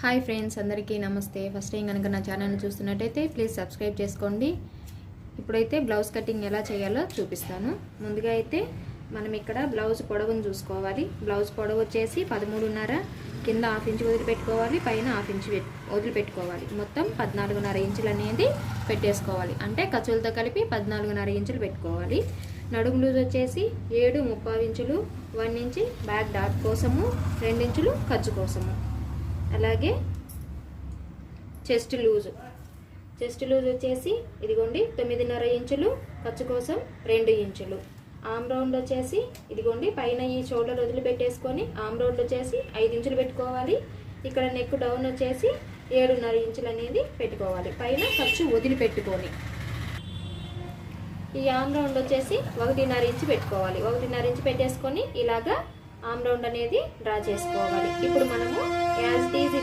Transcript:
Hi friends, అందరికీ నమస్తే. First time కనుక నా ఛానల్ని చూస్తున్నట్టయితే ప్లీజ్ సబ్స్క్రైబ్ చేసుకోండి. ఇప్పుడైతే బ్లౌజ్ కటింగ్ ఎలా చేయాలో చూపిస్తాను. ముందుగా అయితే మనం ఇక్కడ బ్లౌజ్ పొడవును చూసుకోవాలి. బ్లౌజ్ పొడవు వచ్చేసి 13.5, కింద హాఫ్ ఇంచ్ వదిలిపెట్టుకోవాలి, పైన హాఫ్ ఇంచ్ వదిలిపెట్టుకోవాలి. మొత్తం 14.5 ఇంచులు అనేది పెట్టేసుకోవాలి. అంటే ఖర్చులతో కలిపి 14.5 ఇంచులు పెట్టుకోవాలి. నడుము లూజ్ వచ్చేసి 7.25 ఇంచులు, 1 ఇంచ్ బ్యాక్ డాట్ కోసము, 2 ఇంచులు ఖర్చు కోసము. అలాగే చెస్ట్ లూజ్ వచ్చేసి ఇదిగోండి 9.5 ఇంచులు, ఖర్చు కోసం 2 ఇంచులు. ఆమ్ రౌండ్ వచ్చేసి ఇదిగోండి పైన ఈ షోల్డర్ వదిలిపెట్టేసుకొని ఆమ్ రౌండ్ వచ్చేసి 5 ఇంచులు పెట్టుకోవాలి. ఇక్కడ నెక్ డౌన్ వచ్చేసి 7.5 ఇంచులు అనేది పెట్టుకోవాలి, పైన ఖర్చు వదిలిపెట్టుకొని. ఈ ఆమ్ రౌండ్ వచ్చేసి 1.5 ఇంచు పెట్టుకోవాలి. 1.5 ఇంచు పెట్టేసుకొని ఇలాగా ఆమ్ రౌండ్ అనేది డ్రా చేసుకోవాలి. ఇప్పుడు మనము యాజ్ ఇట్ ఈజ్